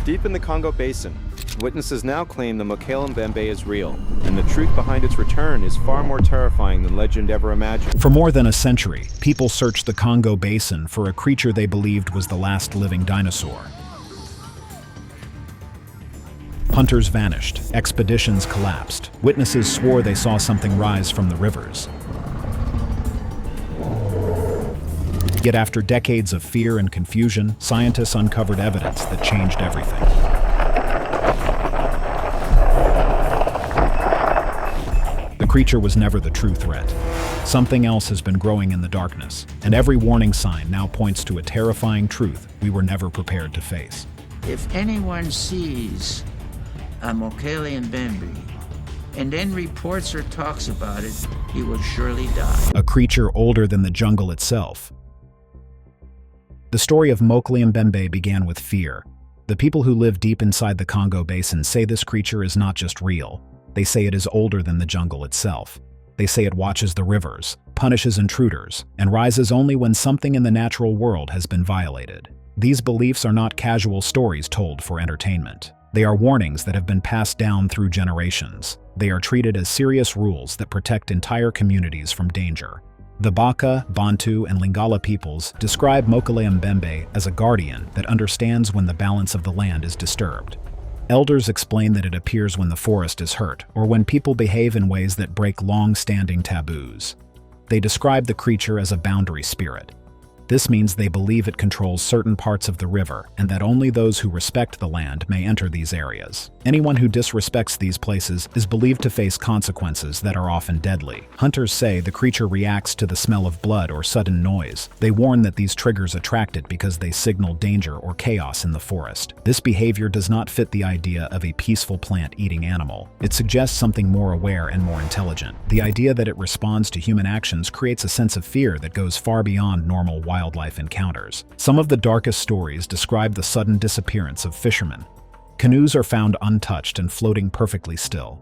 Deep in the Congo Basin, witnesses now claim the Mokele Mbembe is real, and the truth behind its return is far more terrifying than legend ever imagined. For more than a century, people searched the Congo Basin for a creature they believed was the last living dinosaur. Hunters vanished, expeditions collapsed, witnesses swore they saw something rise from the rivers. Yet after decades of fear and confusion, scientists uncovered evidence that changed everything. The creature was never the true threat. Something else has been growing in the darkness, and every warning sign now points to a terrifying truth we were never prepared to face. If anyone sees a Mokele Mbembe and then reports or talks about it, he will surely die. A creature older than the jungle itself. The story of Mokele Mbembe began with fear. The people who live deep inside the Congo Basin say this creature is not just real. They say it is older than the jungle itself. They say it watches the rivers, punishes intruders, and rises only when something in the natural world has been violated. These beliefs are not casual stories told for entertainment. They are warnings that have been passed down through generations. They are treated as serious rules that protect entire communities from danger. The Baka, Bantu, and Lingala peoples describe Mokele Mbembe as a guardian that understands when the balance of the land is disturbed. Elders explain that it appears when the forest is hurt or when people behave in ways that break long-standing taboos. They describe the creature as a boundary spirit. This means they believe it controls certain parts of the river and that only those who respect the land may enter these areas. Anyone who disrespects these places is believed to face consequences that are often deadly. Hunters say the creature reacts to the smell of blood or sudden noise. They warn that these triggers attract it because they signal danger or chaos in the forest. This behavior does not fit the idea of a peaceful plant-eating animal. It suggests something more aware and more intelligent. The idea that it responds to human actions creates a sense of fear that goes far beyond normal wildlife encounters. Some of the darkest stories describe the sudden disappearance of fishermen. Canoes are found untouched and floating perfectly still.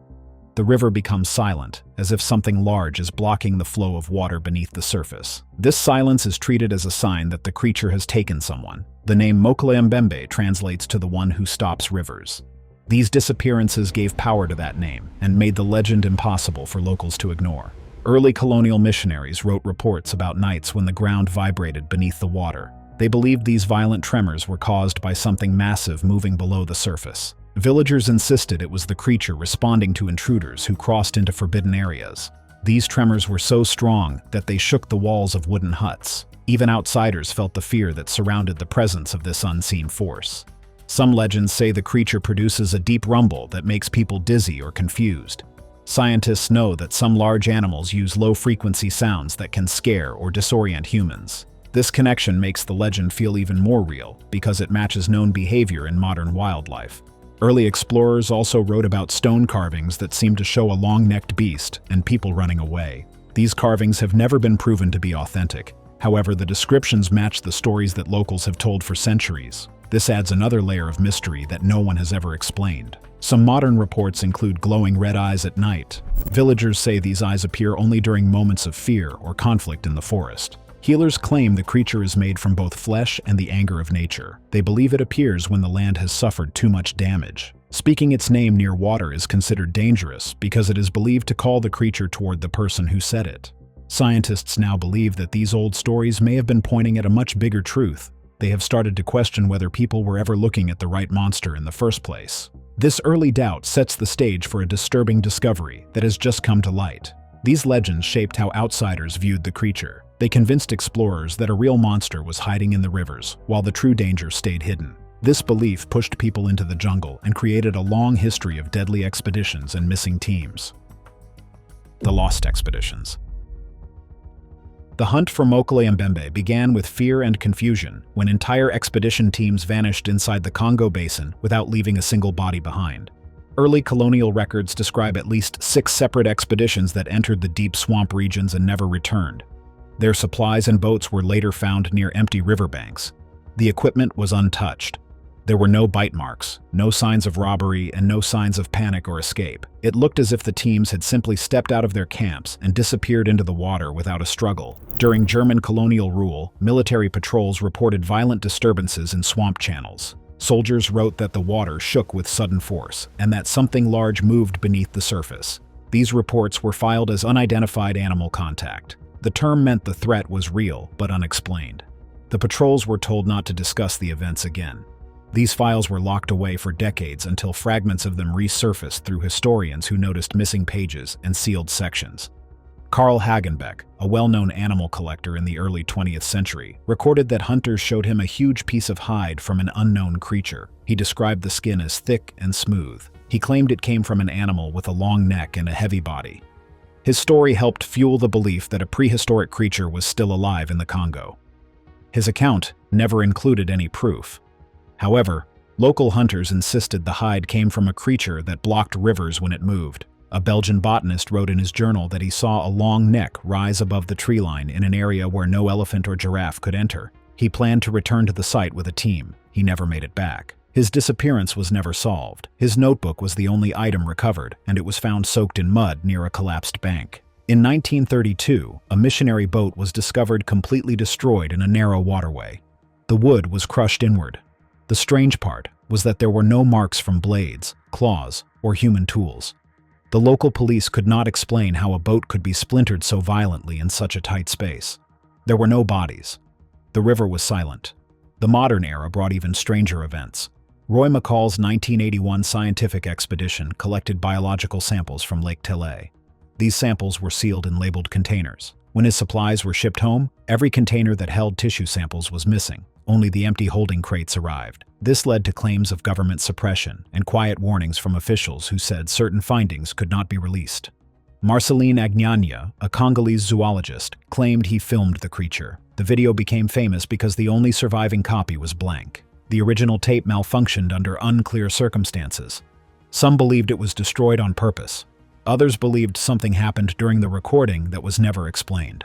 The river becomes silent, as if something large is blocking the flow of water beneath the surface. This silence is treated as a sign that the creature has taken someone. The name Mokele Mbembe translates to the one who stops rivers. These disappearances gave power to that name and made the legend impossible for locals to ignore. Early colonial missionaries wrote reports about nights when the ground vibrated beneath the water. They believed these violent tremors were caused by something massive moving below the surface. Villagers insisted it was the creature responding to intruders who crossed into forbidden areas. These tremors were so strong that they shook the walls of wooden huts. Even outsiders felt the fear that surrounded the presence of this unseen force. Some legends say the creature produces a deep rumble that makes people dizzy or confused. Scientists know that some large animals use low-frequency sounds that can scare or disorient humans. This connection makes the legend feel even more real because it matches known behavior in modern wildlife. Early explorers also wrote about stone carvings that seem to show a long-necked beast and people running away. These carvings have never been proven to be authentic. However, the descriptions match the stories that locals have told for centuries. This adds another layer of mystery that no one has ever explained. Some modern reports include glowing red eyes at night. Villagers say these eyes appear only during moments of fear or conflict in the forest. Healers claim the creature is made from both flesh and the anger of nature. They believe it appears when the land has suffered too much damage. Speaking its name near water is considered dangerous because it is believed to call the creature toward the person who said it. Scientists now believe that these old stories may have been pointing at a much bigger truth. They have started to question whether people were ever looking at the right monster in the first place. This early doubt sets the stage for a disturbing discovery that has just come to light. These legends shaped how outsiders viewed the creature. They convinced explorers that a real monster was hiding in the rivers, while the true danger stayed hidden. This belief pushed people into the jungle and created a long history of deadly expeditions and missing teams. The Lost Expeditions. The hunt for Mokele Mbembe began with fear and confusion when entire expedition teams vanished inside the Congo Basin without leaving a single body behind. Early colonial records describe at least 6 separate expeditions that entered the deep swamp regions and never returned. Their supplies and boats were later found near empty riverbanks. The equipment was untouched. There were no bite marks, no signs of robbery, and no signs of panic or escape. It looked as if the teams had simply stepped out of their camps and disappeared into the water without a struggle. During German colonial rule, military patrols reported violent disturbances in swamp channels. Soldiers wrote that the water shook with sudden force and that something large moved beneath the surface. These reports were filed as unidentified animal contact. The term meant the threat was real but unexplained. The patrols were told not to discuss the events again. These files were locked away for decades until fragments of them resurfaced through historians who noticed missing pages and sealed sections. Carl Hagenbeck, a well-known animal collector in the early 20th century, recorded that hunters showed him a huge piece of hide from an unknown creature. He described the skin as thick and smooth. He claimed it came from an animal with a long neck and a heavy body. His story helped fuel the belief that a prehistoric creature was still alive in the Congo. His account never included any proof. However, local hunters insisted the hide came from a creature that blocked rivers when it moved. A Belgian botanist wrote in his journal that he saw a long neck rise above the tree line in an area where no elephant or giraffe could enter. He planned to return to the site with a team. He never made it back. His disappearance was never solved. His notebook was the only item recovered, and it was found soaked in mud near a collapsed bank. In 1932, a missionary boat was discovered completely destroyed in a narrow waterway. The wood was crushed inward. The strange part was that there were no marks from blades, claws, or human tools. The local police could not explain how a boat could be splintered so violently in such a tight space. There were no bodies. The river was silent. The modern era brought even stranger events. Roy McCall's 1981 scientific expedition collected biological samples from Lake Tele. These samples were sealed in labeled containers. When his supplies were shipped home, every container that held tissue samples was missing. Only the empty holding crates arrived. This led to claims of government suppression and quiet warnings from officials who said certain findings could not be released. Marceline Agnagna, a Congolese zoologist, claimed he filmed the creature. The video became famous because the only surviving copy was blank. The original tape malfunctioned under unclear circumstances. Some believed it was destroyed on purpose. Others believed something happened during the recording that was never explained.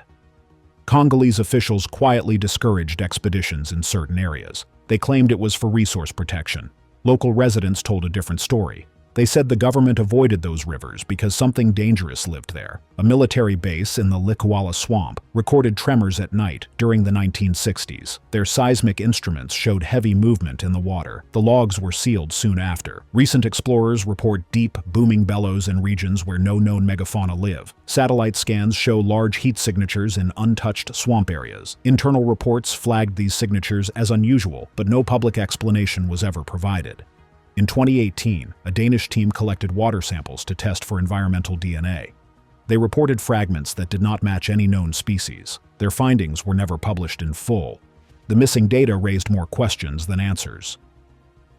Congolese officials quietly discouraged expeditions in certain areas. They claimed it was for resource protection. Local residents told a different story. They said the government avoided those rivers because something dangerous lived there. A military base in the Likwala swamp recorded tremors at night during the 1960s. Their seismic instruments showed heavy movement in the water. The logs were sealed soon after. Recent explorers report deep, booming bellows in regions where no known megafauna live. Satellite scans show large heat signatures in untouched swamp areas. Internal reports flagged these signatures as unusual, but no public explanation was ever provided. In 2018, a Danish team collected water samples to test for environmental DNA. They reported fragments that did not match any known species. Their findings were never published in full. The missing data raised more questions than answers.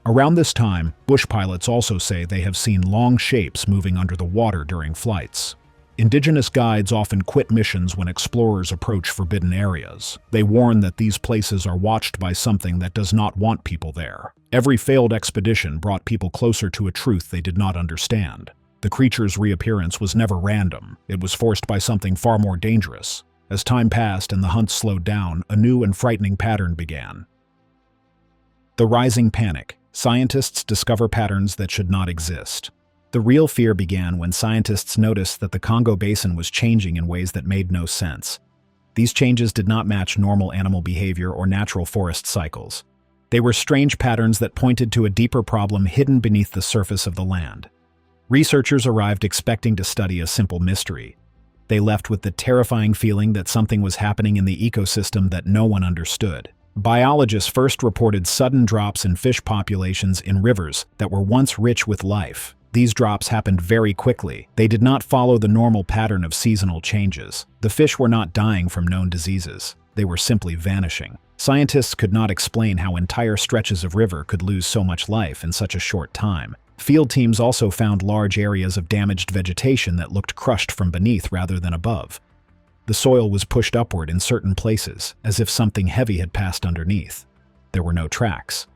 Around this time, bush pilots also say they have seen long shapes moving under the water during flights. Indigenous guides often quit missions when explorers approach forbidden areas. They warn that these places are watched by something that does not want people there. Every failed expedition brought people closer to a truth they did not understand. The creature's reappearance was never random. It was forced by something far more dangerous. As time passed and the hunt slowed down, a new and frightening pattern began. The rising panic. Scientists discover patterns that should not exist. The real fear began when scientists noticed that the Congo Basin was changing in ways that made no sense. These changes did not match normal animal behavior or natural forest cycles. They were strange patterns that pointed to a deeper problem hidden beneath the surface of the land. Researchers arrived expecting to study a simple mystery. They left with the terrifying feeling that something was happening in the ecosystem that no one understood. Biologists first reported sudden drops in fish populations in rivers that were once rich with life. These drops happened very quickly. They did not follow the normal pattern of seasonal changes. The fish were not dying from known diseases. They were simply vanishing. Scientists could not explain how entire stretches of river could lose so much life in such a short time. Field teams also found large areas of damaged vegetation that looked crushed from beneath rather than above. The soil was pushed upward in certain places, as if something heavy had passed underneath. There were no tracks.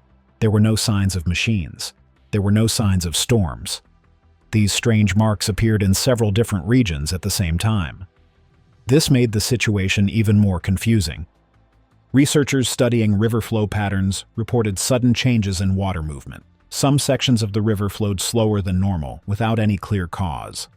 There were no signs of machines. There were no signs of storms. These strange marks appeared in several different regions at the same time. This made the situation even more confusing. Researchers studying river flow patterns reported sudden changes in water movement. Some sections of the river flowed slower than normal, without any clear cause.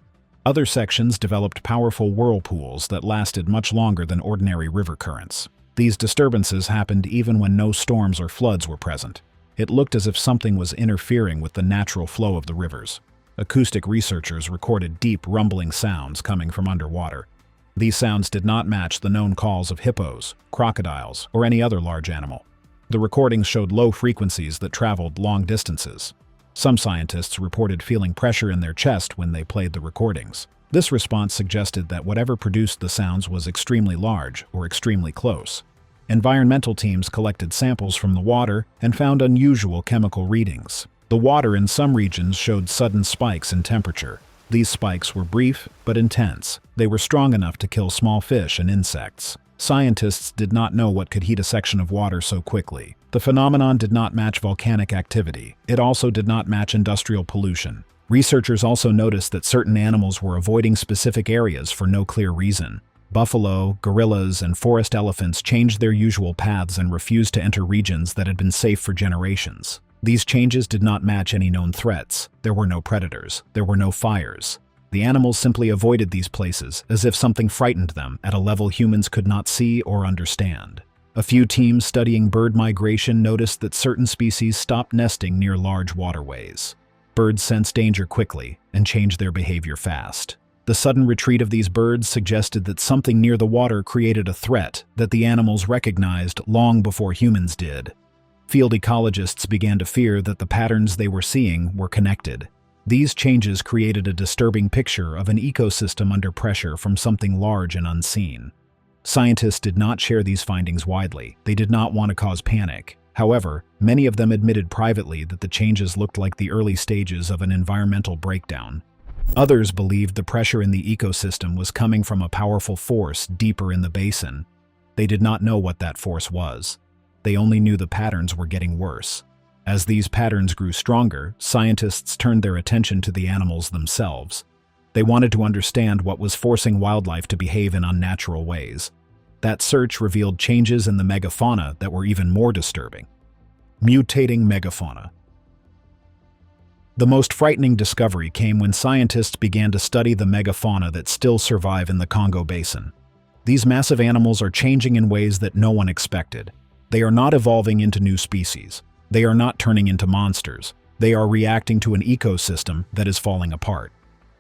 Other sections developed powerful whirlpools that lasted much longer than ordinary river currents. These disturbances happened even when no storms or floods were present. It looked as if something was interfering with the natural flow of the rivers. Acoustic researchers recorded deep, rumbling sounds coming from underwater. These sounds did not match the known calls of hippos, crocodiles, or any other large animal. The recordings showed low frequencies that traveled long distances. Some scientists reported feeling pressure in their chest when they played the recordings. This response suggested that whatever produced the sounds was extremely large or extremely close. Environmental teams collected samples from the water and found unusual chemical readings. The water in some regions showed sudden spikes in temperature. These spikes were brief but intense. They were strong enough to kill small fish and insects. Scientists did not know what could heat a section of water so quickly. The phenomenon did not match volcanic activity. It also did not match industrial pollution. Researchers also noticed that certain animals were avoiding specific areas for no clear reason. Buffalo, gorillas, and forest elephants changed their usual paths and refused to enter regions that had been safe for generations. These changes did not match any known threats. There were no predators. There were no fires. The animals simply avoided these places as if something frightened them at a level humans could not see or understand. A few teams studying bird migration noticed that certain species stopped nesting near large waterways. Birds sense danger quickly and change their behavior fast. The sudden retreat of these birds suggested that something near the water created a threat that the animals recognized long before humans did. Field ecologists began to fear that the patterns they were seeing were connected. These changes created a disturbing picture of an ecosystem under pressure from something large and unseen. Scientists did not share these findings widely. They did not want to cause panic. However, many of them admitted privately that the changes looked like the early stages of an environmental breakdown. Others believed the pressure in the ecosystem was coming from a powerful force deeper in the basin. They did not know what that force was. They only knew the patterns were getting worse. As these patterns grew stronger, scientists turned their attention to the animals themselves. They wanted to understand what was forcing wildlife to behave in unnatural ways. That search revealed changes in the megafauna that were even more disturbing. Mutating megafauna. The most frightening discovery came when scientists began to study the megafauna that still survive in the Congo Basin. These massive animals are changing in ways that no one expected. They are not evolving into new species. They are not turning into monsters. They are reacting to an ecosystem that is falling apart.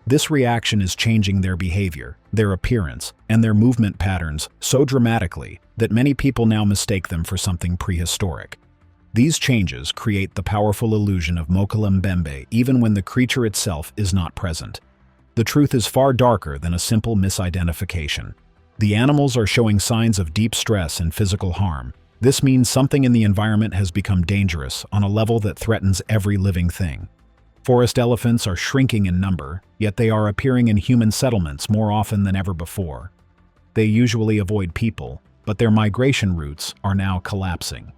This reaction is changing their behavior, their appearance, and their movement patterns so dramatically that many people now mistake them for something prehistoric. These changes create the powerful illusion of Mokele Mbembe even when the creature itself is not present. The truth is far darker than a simple misidentification. The animals are showing signs of deep stress and physical harm. This means something in the environment has become dangerous on a level that threatens every living thing. Forest elephants are shrinking in number, yet they are appearing in human settlements more often than ever before. They usually avoid people, but their migration routes are now collapsing.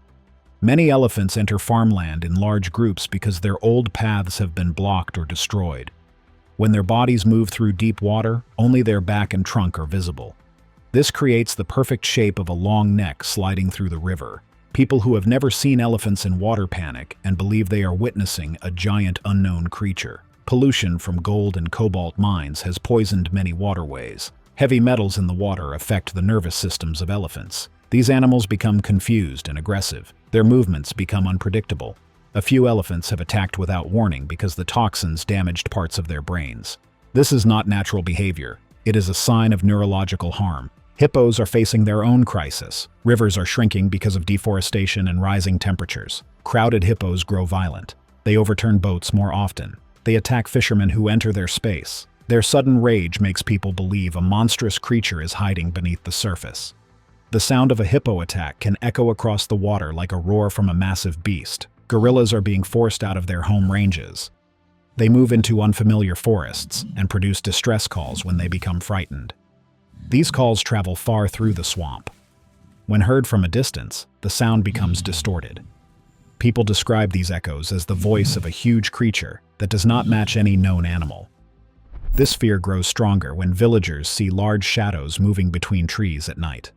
Many elephants enter farmland in large groups because their old paths have been blocked or destroyed. When their bodies move through deep water, only their back and trunk are visible. This creates the perfect shape of a long neck sliding through the river. People who have never seen elephants in water panic and believe they are witnessing a giant unknown creature. Pollution from gold and cobalt mines has poisoned many waterways. Heavy metals in the water affect the nervous systems of elephants. These animals become confused and aggressive. Their movements become unpredictable. A few elephants have attacked without warning because the toxins damaged parts of their brains. This is not natural behavior. It is a sign of neurological harm. Hippos are facing their own crisis. Rivers are shrinking because of deforestation and rising temperatures. Crowded hippos grow violent. They overturn boats more often. They attack fishermen who enter their space. Their sudden rage makes people believe a monstrous creature is hiding beneath the surface. The sound of a hippo attack can echo across the water like a roar from a massive beast. Gorillas are being forced out of their home ranges. They move into unfamiliar forests and produce distress calls when they become frightened. These calls travel far through the swamp. When heard from a distance, the sound becomes distorted. People describe these echoes as the voice of a huge creature that does not match any known animal. This fear grows stronger when villagers see large shadows moving between trees at night.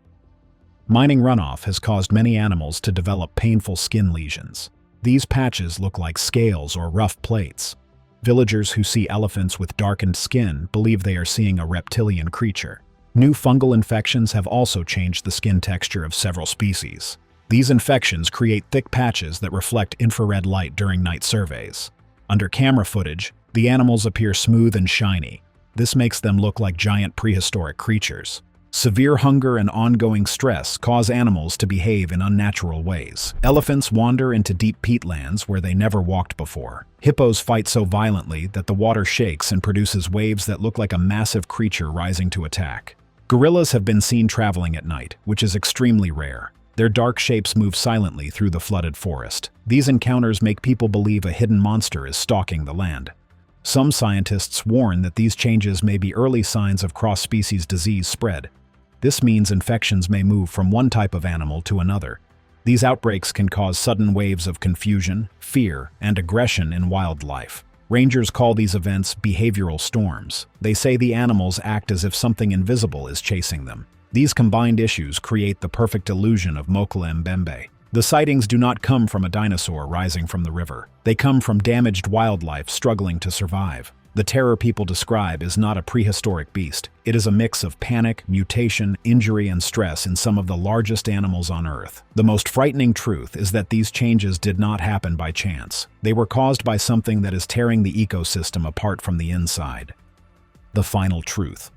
Mining runoff has caused many animals to develop painful skin lesions. These patches look like scales or rough plates. Villagers who see elephants with darkened skin believe they are seeing a reptilian creature. New fungal infections have also changed the skin texture of several species. These infections create thick patches that reflect infrared light during night surveys. Under camera footage, the animals appear smooth and shiny. This makes them look like giant prehistoric creatures. Severe hunger and ongoing stress cause animals to behave in unnatural ways. Elephants wander into deep peatlands where they never walked before. Hippos fight so violently that the water shakes and produces waves that look like a massive creature rising to attack. Gorillas have been seen traveling at night, which is extremely rare. Their dark shapes move silently through the flooded forest. These encounters make people believe a hidden monster is stalking the land. Some scientists warn that these changes may be early signs of cross-species disease spread. This means infections may move from one type of animal to another. These outbreaks can cause sudden waves of confusion, fear, and aggression in wildlife. Rangers call these events behavioral storms. They say the animals act as if something invisible is chasing them. These combined issues create the perfect illusion of Mokele Mbembe. The sightings do not come from a dinosaur rising from the river. They come from damaged wildlife struggling to survive. The terror people describe is not a prehistoric beast. It is a mix of panic, mutation, injury, and stress in some of the largest animals on Earth. The most frightening truth is that these changes did not happen by chance. They were caused by something that is tearing the ecosystem apart from the inside. The final truth.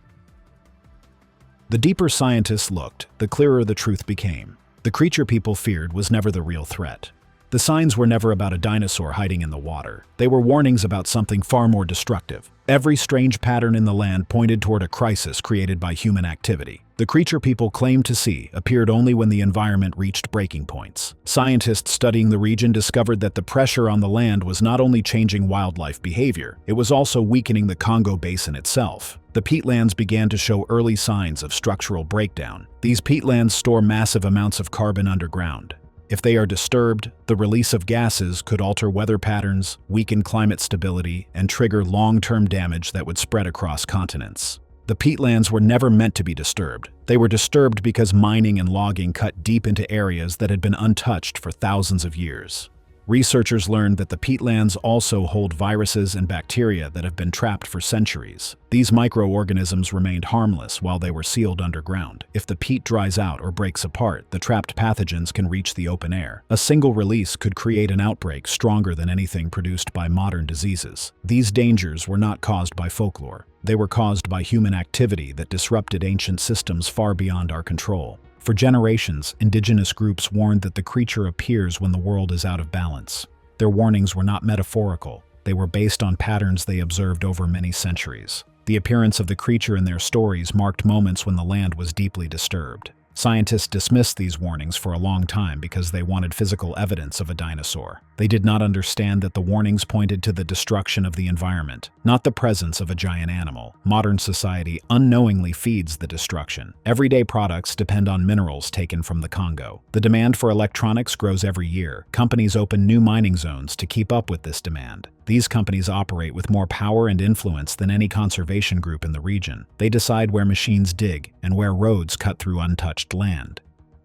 The deeper scientists looked, the clearer the truth became. The creature people feared was never the real threat. The signs were never about a dinosaur hiding in the water. They were warnings about something far more destructive. Every strange pattern in the land pointed toward a crisis created by human activity. The creature people claimed to see appeared only when the environment reached breaking points. Scientists studying the region discovered that the pressure on the land was not only changing wildlife behavior, it was also weakening the Congo Basin itself. The peatlands began to show early signs of structural breakdown. These peatlands store massive amounts of carbon underground. If they are disturbed, the release of gases could alter weather patterns, weaken climate stability, and trigger long-term damage that would spread across continents. The peatlands were never meant to be disturbed. They were disturbed because mining and logging cut deep into areas that had been untouched for thousands of years. Researchers learned that the peatlands also hold viruses and bacteria that have been trapped for centuries. These microorganisms remained harmless while they were sealed underground. If the peat dries out or breaks apart, the trapped pathogens can reach the open air. A single release could create an outbreak stronger than anything produced by modern diseases. These dangers were not caused by folklore. They were caused by human activity that disrupted ancient systems far beyond our control. For generations, indigenous groups warned that the creature appears when the world is out of balance. Their warnings were not metaphorical. They were based on patterns they observed over many centuries. The appearance of the creature in their stories marked moments when the land was deeply disturbed. Scientists dismissed these warnings for a long time because they wanted physical evidence of a dinosaur. They did not understand that the warnings pointed to the destruction of the environment, not the presence of a giant animal. Modern society unknowingly feeds the destruction. Everyday products depend on minerals taken from the Congo. The demand for electronics grows every year. Companies open new mining zones to keep up with this demand. These companies operate with more power and influence than any conservation group in the region. They decide where machines dig and where roads cut through untouched land.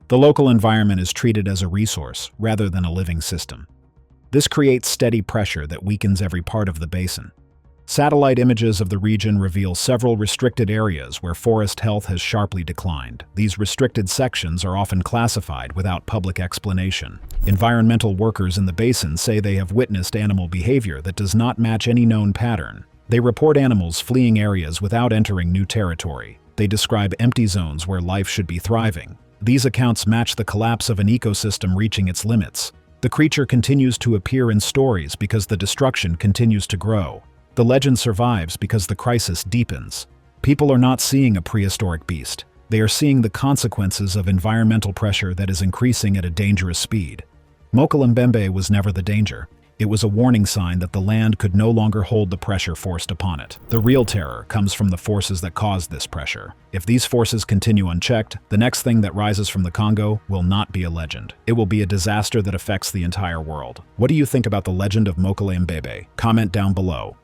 The local environment is treated as a resource rather than a living system. This creates steady pressure that weakens every part of the basin. Satellite images of the region reveal several restricted areas where forest health has sharply declined. These restricted sections are often classified without public explanation. Environmental workers in the basin say they have witnessed animal behavior that does not match any known pattern. They report animals fleeing areas without entering new territory. They describe empty zones where life should be thriving. These accounts match the collapse of an ecosystem reaching its limits. The creature continues to appear in stories because the destruction continues to grow. The legend survives because the crisis deepens. People are not seeing a prehistoric beast. They are seeing the consequences of environmental pressure that is increasing at a dangerous speed. Mokele Mbembe was never the danger. It was a warning sign that the land could no longer hold the pressure forced upon it. The real terror comes from the forces that caused this pressure. If these forces continue unchecked, the next thing that rises from the Congo will not be a legend. It will be a disaster that affects the entire world. What do you think about the legend of Mokele Mbembe? Comment down below.